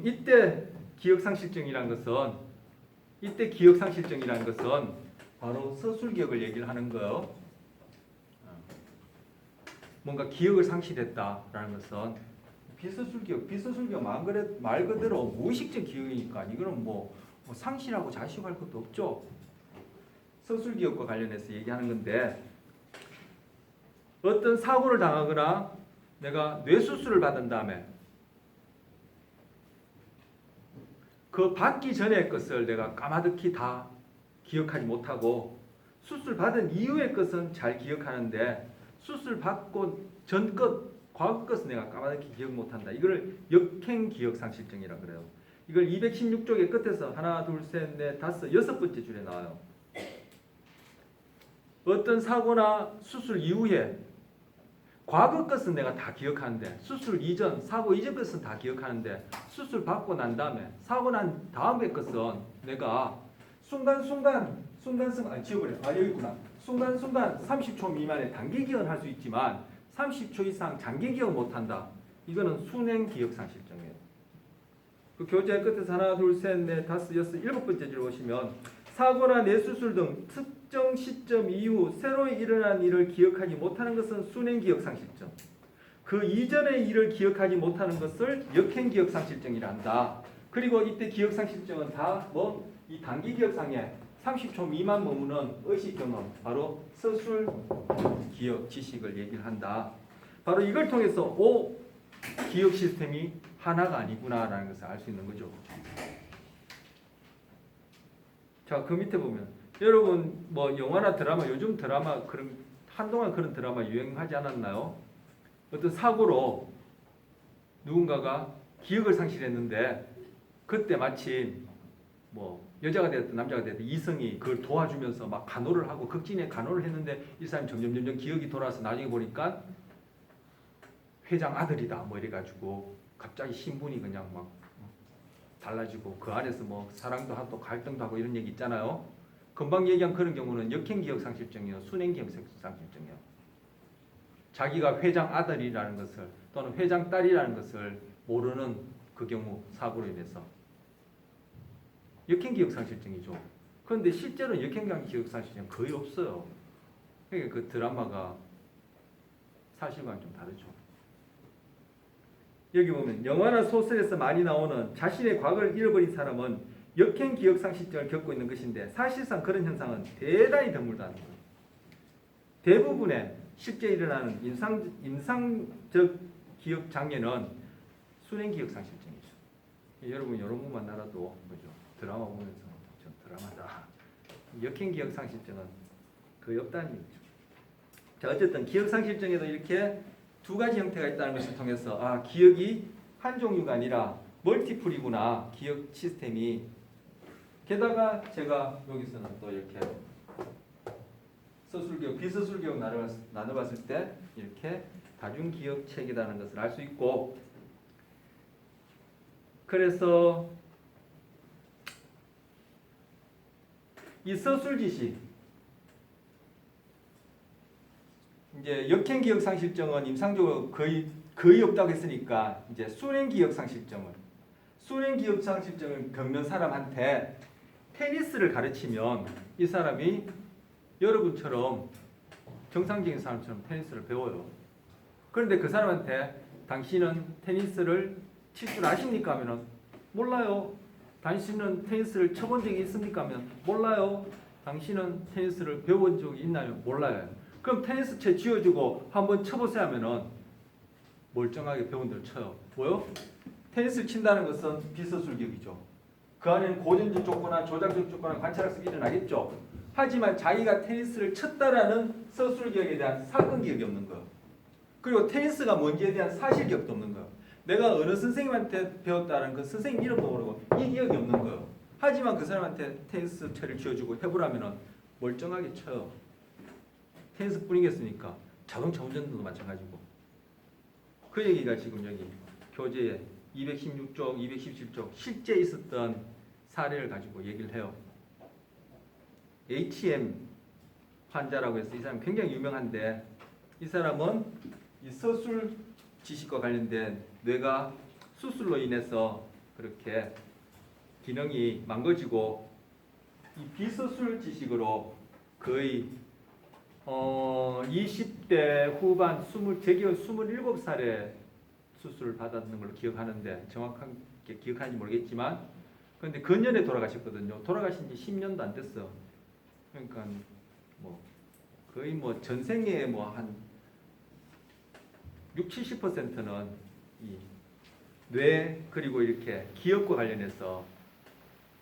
이때 기억상실증이란 것은 바로 서술기억을 얘기를 하는 거예요. 뭔가 기억을 상실했다라는 것은 비서술기억 말 그대로 무의식적 기억이니까 이거는 뭐 상실하고 자식할 것도 없죠. 서술기억과 관련해서 얘기하는 건데, 어떤 사고를 당하거나 내가 뇌수술을 받은 다음에 그 받기 전의 것을 내가 까마득히 다 기억하지 못하고 수술 받은 이후의 것은 잘 기억하는데 수술 받고 전 것, 과거 것은 내가 까마득히 기억 못한다. 이걸 역행기억상실증이라고 그래요. 이걸 216쪽의 끝에서 하나, 둘, 셋, 넷, 다섯, 여섯 번째 줄에 나와요. 어떤 사고나 수술 이후에 과거 것은 내가 다 기억하는데 수술 이전, 사고 이전 것은 다 기억하는데 수술 받고 난 다음에 사고 난 다음의 것은 내가 순간순간 여기 있구나. 순간순간 30초 미만의 단기 기억은 할 수 있지만 30초 이상 장기 기억 못한다. 이거는 순행기억상실증이에요. 그 교재 끝에서 하나, 둘, 셋, 넷, 다섯, 여섯, 일곱 번째 줄 보시면 사고나 뇌수술 등 특정 시점 이후 새로 일어난 일을 기억하지 못하는 것은 순행기억상실증. 그 이전의 일을 기억하지 못하는 것을 역행기억상실증이라 한다. 그리고 이때 기억상실증은 다 이 단기 기억상에 30초 미만 머무는 의식 경험, 바로 서술 기억 지식을 얘기를 한다. 바로 이걸 통해서 기억 시스템이 하나가 아니구나라는 것을 알 수 있는 거죠. 자, 그 밑에 보면 여러분 영화나 드라마, 요즘 드라마 한동안 그런 드라마 유행하지 않았나요? 어떤 사고로 누군가가 기억을 상실했는데 그때 마침 여자가 됐든 남자가 됐든 이성이 그걸 도와주면서 막 간호를 하고 극진의 간호를 했는데 이 사람이 점점 기억이 돌아서 나중에 보니까 회장 아들이다 이래가지고 갑자기 신분이 그냥 막 달라지고 그 안에서 사랑도 하고 갈등도 하고 이런 얘기 있잖아요. 금방 얘기한 그런 경우는 역행기억상실증이요, 순행기억상실증이요. 자기가 회장 아들이라는 것을 또는 회장 딸이라는 것을 모르는 그 경우 사고로 인해서 역행기억상실증이죠. 그런데 실제로 역행기억상실증은 거의 없어요. 그러니까 그 드라마가 사실과는 좀 다르죠. 여기 보면 영화나 소설에서 많이 나오는 자신의 과거를 잃어버린 사람은 역행기억상실증을 겪고 있는 것인데 사실상 그런 현상은 대단히 드물다는 거예요. 대부분의 실제 일어나는 임상적 기억 장애는 순행기억상실증이죠. 여러분 이런 것만 알아도 그죠? 드라마 보면서 저 드라마다. 역행기억상실증은 거의 없다는 얘기죠. 자, 어쨌든 기억상실증에도 이렇게 두 가지 형태가 있다는 것을 통해서 기억이 한 종류가 아니라 멀티플이구나, 기억 시스템이. 게다가 제가 여기서는 또 이렇게 서술기억, 비서술기억 나눠봤을 때 이렇게 다중기억 체계라는 것을 알 수 있고, 그래서 이 서술지식, 이제 역행기억상실증은 임상적으로 거의 없다고 했으니까 이제 순행기억상실증을 겪는 사람한테 테니스를 가르치면 이 사람이 여러분처럼 정상적인 사람처럼 테니스를 배워요. 그런데 그 사람한테 당신은 테니스를 칠 줄 아십니까? 하면은 몰라요. 당신은 테니스를 쳐본 적이 있습니까? 하면 몰라요. 당신은 테니스를 배워본 적이 있나요? 몰라요. 그럼 테니스 채 쥐어주고 한번 쳐보세요 하면은 멀쩡하게 배운 대로 쳐요. 뭐요? 테니스를 친다는 것은 비서술기억이죠. 그 안에는 고전적 조건이나 조작적 조건이나 관찰학습이 일어나겠죠. 하지만 자기가 테니스를 쳤다라는 서술기억에 대한 사건 기억이 없는 거예요. 그리고 테니스가 뭔지에 대한 사실 기억도 없는 거예요. 내가 어느 선생님한테 배웠다는 그 선생님 이름도 모르고 이 기억이 없는 거예요. 하지만 그 사람한테 테니스 채를 쥐어주고 해보라면 멀쩡하게 쳐요. 테니스 뿐이겠습니까? 자동차 운전도 마찬가지고. 그 얘기가 지금 여기 교재에 216쪽, 217쪽 실제 있었던 사례를 가지고 얘기를 해요. HM 환자라고 해서 이 사람 굉장히 유명한데, 이 사람은 이 서술 지식과 관련된 뇌가 수술로 인해서 그렇게 기능이 망가지고 이 비서술 지식으로 거의 20대 후반 제가 27살에 수술을 받았는 걸로 기억하는데 정확하게 기억하는지 모르겠지만 근데 근년에 돌아가셨거든요. 돌아가신 지 10년도 안 됐어. 그러니까 뭐 거의 뭐 전생에 뭐 한 60, 70%는 이 뇌 그리고 이렇게 기억과 관련해서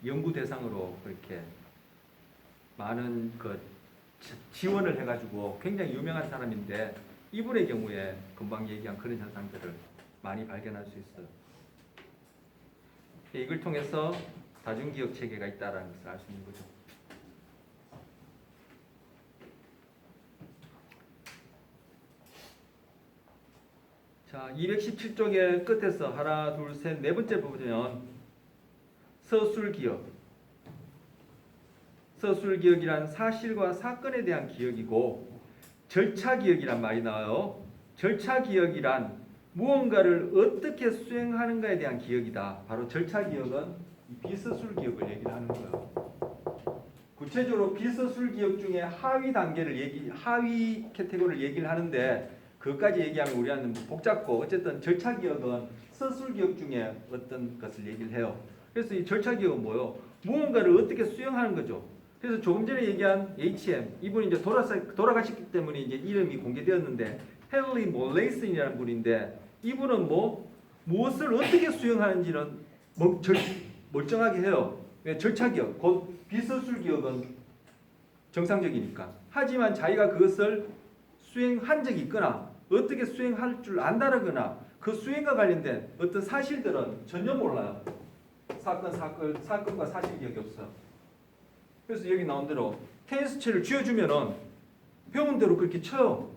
연구 대상으로 그렇게 많은 그 지원을 해가지고 굉장히 유명한 사람인데 이분의 경우에 금방 얘기한 그런 현상들을 많이 발견할 수 있어요. 이걸 통해서 다중기억 체계가 있다는 것을 알 수 있는 거죠. 자, 217쪽의 끝에서 하나, 둘, 셋, 네 번째 보면 서술기억. 서술기억이란 사실과 사건에 대한 기억이고 절차기억이란 말이 나와요. 절차기억이란 무언가를 어떻게 수행하는가에 대한 기억이다. 바로 절차기억은 비서술기억을 얘기를 하는 거예요. 구체적으로 비서술기억 중에 하위 캐테고리를 얘기를 하는데 그것까지 얘기하면 우리한테는 복잡고 어쨌든 절차기억은 서술기억 중에 어떤 것을 얘기를 해요. 그래서 이 절차기억은 뭐예요? 무언가를 어떻게 수행하는 거죠. 그래서 조금 전에 얘기한 HM 이분이 이제 돌아가셨기 때문에 이제 이름이 공개되었는데 헨리 몰레이슨이라는 분인데 이분은 무엇을 어떻게 수행하는지는 멀쩡하게 해요. 왜? 절차기억, 곧 비서술기억은 정상적이니까. 하지만 자기가 그것을 수행한 적이 있거나 어떻게 수행할 줄 안다거나 그 수행과 관련된 어떤 사실들은 전혀 몰라요. 사건과 사실 기억이 없어요. 그래서 여기 나온 대로 테니스채를 쥐어주면은 배운 대로 그렇게 쳐요.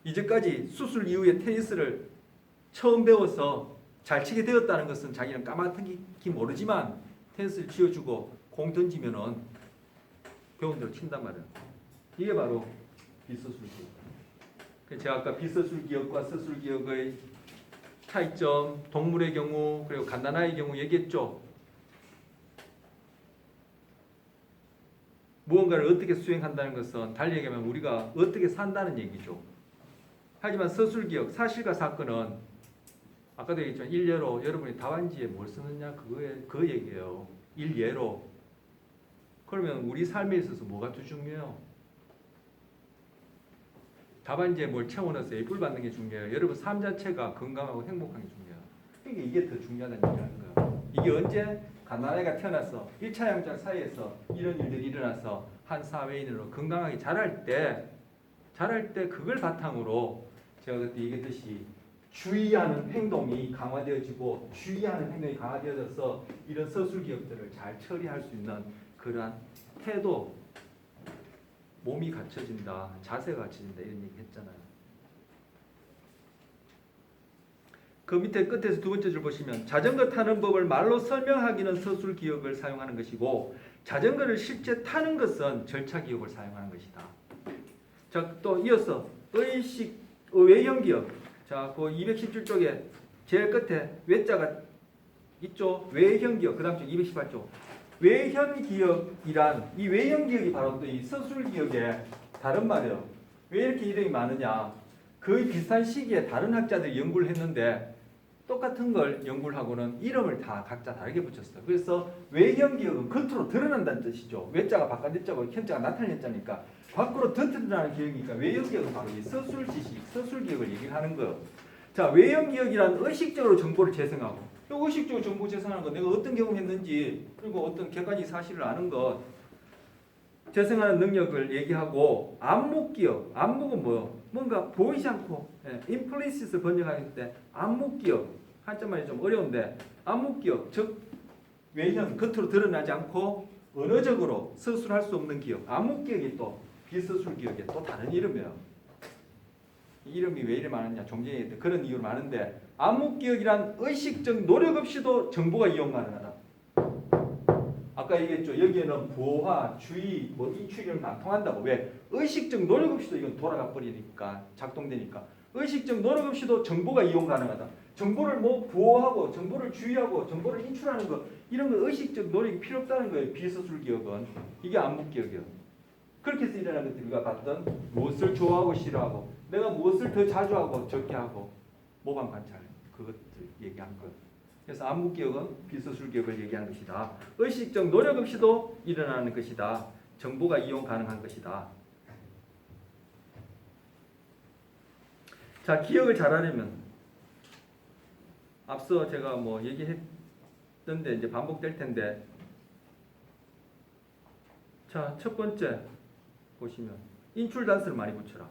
이제까지 수술 이후에 테니스를 처음 배워서 잘 치게 되었다는 것은 자기는 까마득히 모르지만 테니스를 쥐어주고 공 던지면은 배운 대로 친단 말이에요. 이게 바로 비서술 기억. 제가 아까 비서술 기억과 서술 기억의 차이점, 동물의 경우 그리고 갓난아이의 경우 얘기했죠. 무언가를 어떻게 수행한다는 것은 달리 얘기하면 우리가 어떻게 산다는 얘기죠. 하지만 서술 기억, 사실과 사건은 아까도 얘기했지만 일례로 여러분이 답안지에 뭘 쓰느냐 그 얘기예요. 일례로. 그러면 우리 삶에 있어서 뭐가 더 중요해요? 답안지에 뭘 채워넣어서 A뿔 받는 게 중요해요. 여러분 삶 자체가 건강하고 행복한 게 중요해요. 그러니까 이게 더 중요하다는 얘기하는 거예요. 이게 언제 갓난아이가 태어나서 1차 양자 사이에서 이런 일들이 일어나서 한 사회인으로 건강하게 자랄 때 그걸 바탕으로 제가 그때 얘기했듯이 주의하는 행동이 강화되어지고 주의하는 행동이 강화되어져서 이런 서술 기억들을 잘 처리할 수 있는 그러한 태도, 몸이 갖춰진다, 자세가 갖춰진다 이런 얘기 했잖아요. 그 밑에 끝에서 두 번째 줄 보시면 자전거 타는 법을 말로 설명하기는 서술 기억을 사용하는 것이고 자전거를 실제 타는 것은 절차 기억을 사용하는 것이다. 자, 또 이어서 외형 기억. 자, 그 217쪽에 제일 끝에 외자가 있죠. 외형 기억. 그다음 쪽 218쪽. 외형 기억이란 이 외형 기억이 바로 또 이 서술 기억의 다른 말이에요. 왜 이렇게 이름이 많으냐? 거의 비슷한 시기에 다른 학자들이 연구를 했는데 똑같은 걸 연구를 하고는 이름을 다 각자 다르게 붙였어요. 그래서 외형 기억은 겉으로 드러난다는 뜻이죠. 외자가 바깥 자고 현자가 나타나는 자니까 밖으로 더 드러나는 기억이니까 외형 기억은 바로 이 서술 지식, 서술 기억을 얘기를 하는 거예요. 자, 외형 기억이란 의식적으로 정보를 재생하고 의식적으로 정보 재생하는 거 내가 어떤 경험했는지 그리고 어떤 객관적 사실을 아는 것 재생하는 능력을 얘기하고 안목 기억, 안목은 뭐요? 뭔가 보이지 않고 implicit을 번역할 때 안목 기억 한자만이 좀 어려운데 안목 기억 즉 외형 겉으로 드러나지 않고 언어적으로 서술할 수 없는 기억 안목 기억이 또 비서술 기억의 또 다른 이름이에요. 이 이름이 왜 이래 많았냐? 좀 전에 그런 이유로 많은데 안목 기억이란 의식적 노력 없이도 정보가 이용 가능하다. 아까 얘기했죠. 여기에는 부호화, 주의, 이 추리는 안 통한다고. 왜? 의식적 노력 없이도 이건 돌아가 버리니까 작동되니까 의식적 노력 없이도 정보가 이용 가능하다. 정보를 뭐 보호하고 정보를 주의하고 정보를 인출하는 거 이런 거 의식적 노력이 필요 없다는 거예요. 비서술 기억은. 이게 암묵 기억이요. 그렇게 해서 일어나는 것들 우리가 봤던 무엇을 좋아하고 싫어하고 내가 무엇을 더 자주 하고 적게 하고 모방 관찰 그것들 얘기한 것. 그래서 암묵 기억은 비서술 기억을 얘기하는 것이다. 의식적 노력 없이도 일어나는 것이다. 정보가 이용 가능한 것이다. 자, 기억을 잘하려면 앞서 제가 뭐 얘기했던데 이제 반복될 텐데 자, 첫 번째 보시면 인출 단서를 많이 붙여라.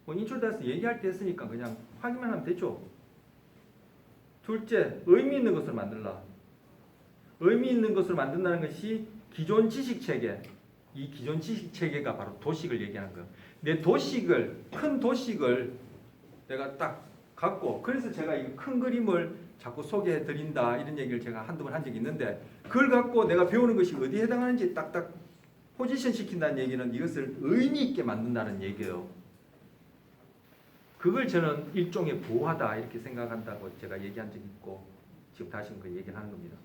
뭐 인출 단서 얘기할 때 했으니까 그냥 확인만 하면 되죠. 둘째, 의미 있는 것을 만들라. 의미 있는 것을 만든다는 것이 기존 지식 체계. 이 기존 지식 체계가 바로 도식을 얘기하는 거예요. 내 도식을 큰 도식을 내가 딱 갖고 그래서 제가 이 큰 그림을 자꾸 소개해 드린다 이런 얘기를 제가 한두 번 한 적이 있는데 그걸 갖고 내가 배우는 것이 어디에 해당하는지 딱딱 포지션 시킨다는 얘기는 이것을 의미 있게 만든다는 얘기예요. 그걸 저는 일종의 보호하다 이렇게 생각한다고 제가 얘기한 적이 있고 지금 다시 그 얘기를 하는 겁니다.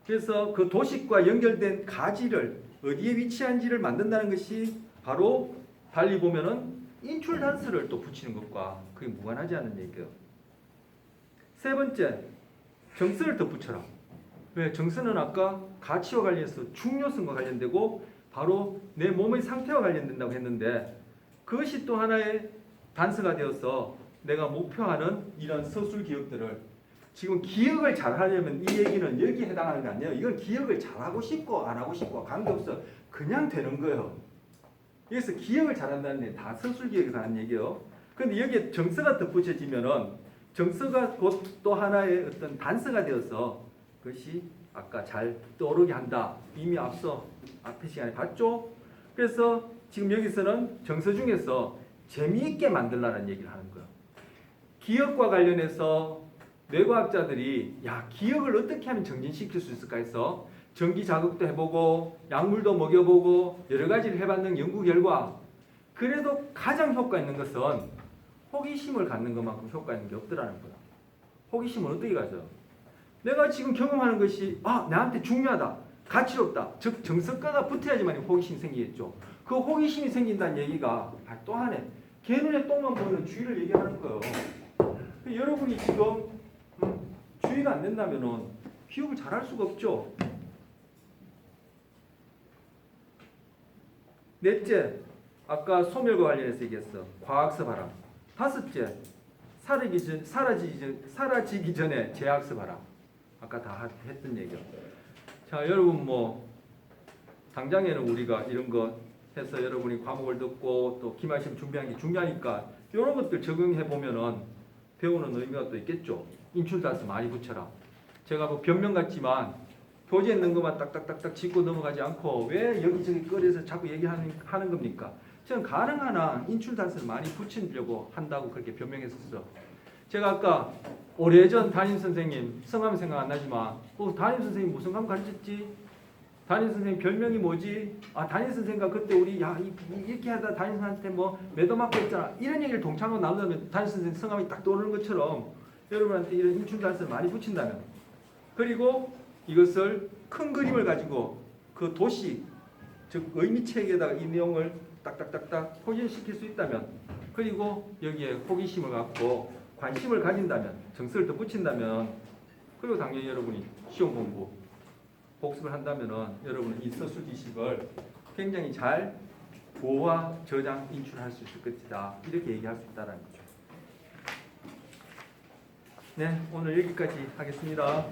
그래서 그 도식과 연결된 가지를 어디에 위치한지를 만든다는 것이 바로 달리 보면은 인출 단서를 또 붙이는 것과 그게 무관하지 않은 얘기예요. 세 번째, 정서를 더 붙여라. 왜? 정서는 아까 가치와 관련해서 중요성과 관련되고 바로 내 몸의 상태와 관련된다고 했는데 그것이 또 하나의 단서가 되어서 내가 목표하는 이런 서술 기억들을 지금 기억을 잘하려면 이 얘기는 여기에 해당하는 게 아니에요. 이건 기억을 잘하고 싶고 안 하고 싶고 관계없어. 그냥 되는 거예요. 여기서 기억을 잘한다는 게 다 서술 기억에 관한 얘기예요. 그런데 여기에 정서가 덧붙여지면은 정서가 곧 또 하나의 어떤 단서가 되어서 그것이 아까 잘 떠오르게 한다. 이미 앞서 앞에 시간에 봤죠? 그래서 지금 여기서는 정서 중에서 재미있게 만들라는 얘기를 하는 거예요. 기억과 관련해서 뇌과학자들이 야 기억을 어떻게 하면 정진시킬 수 있을까 해서 전기 자극도 해보고 약물도 먹여보고 여러 가지를 해봤는 연구 결과 그래도 가장 효과 있는 것은 호기심을 갖는 것만큼 효과 있는 게 없더라는 거야. 호기심은 어떻게 가져? 내가 지금 경험하는 것이 나한테 중요하다, 가치롭다, 즉 정석가가 붙어야지만 호기심이 생기겠죠. 그 호기심이 생긴다는 얘기가 또 하네. 개 눈에 똥만 보이는 주의를 얘기하는 거예요. 여러분이 지금 주의가 안 된다면은 기억을 잘할 수가 없죠. 넷째, 아까 소멸과 관련해서 얘기했어. 과학서봐라. 다섯째, 사라지기 전에 재학서봐라. 아까 다 했던 얘기요. 자, 여러분 뭐 당장에는 우리가 이런 거 해서 여러분이 과목을 듣고 또 기말시험 준비하는 게 중요하니까 이런 것들 적용해 보면은 배우는 의미가 또 있겠죠. 인출 단서 많이 붙여라. 제가 뭐 변명 같지만 교재에 있는 것만 딱딱딱딱 짚고 넘어가지 않고 왜 여기저기 꺼내서 자꾸 얘기하는 겁니까? 저는 가능한 한 인출 단서를 많이 붙이려고 한다고 그렇게 변명했었어. 제가 아까 오래전 담임선생님 성함 생각 안 나지만 담임선생님 무슨 과목 가르쳤지? 담임선생님 별명이 뭐지? 담임선생님과 그때 우리 이렇게 하다 담임선생님한테 뭐 매도 맞고 했잖아. 이런 얘기를 동창하고 나누면 담임선생님 성함이 딱 떠오르는 것처럼 여러분한테 이런 인출 단서를 많이 붙인다면 그리고 이것을 큰 그림을 가지고 그 도시 즉 의미체계에다가 이 내용을 딱딱딱딱 포진시킬 수 있다면 그리고 여기에 호기심을 갖고 관심을 가진다면 정서를 더 붙인다면 그리고 당연히 여러분이 시험 공부 복습을 한다면은 여러분은 이 서술 지식을 굉장히 잘 보호와 저장, 인출할 수 있을 것이다. 이렇게 얘기할 수 있다는 거죠. 네, 오늘 여기까지 하겠습니다.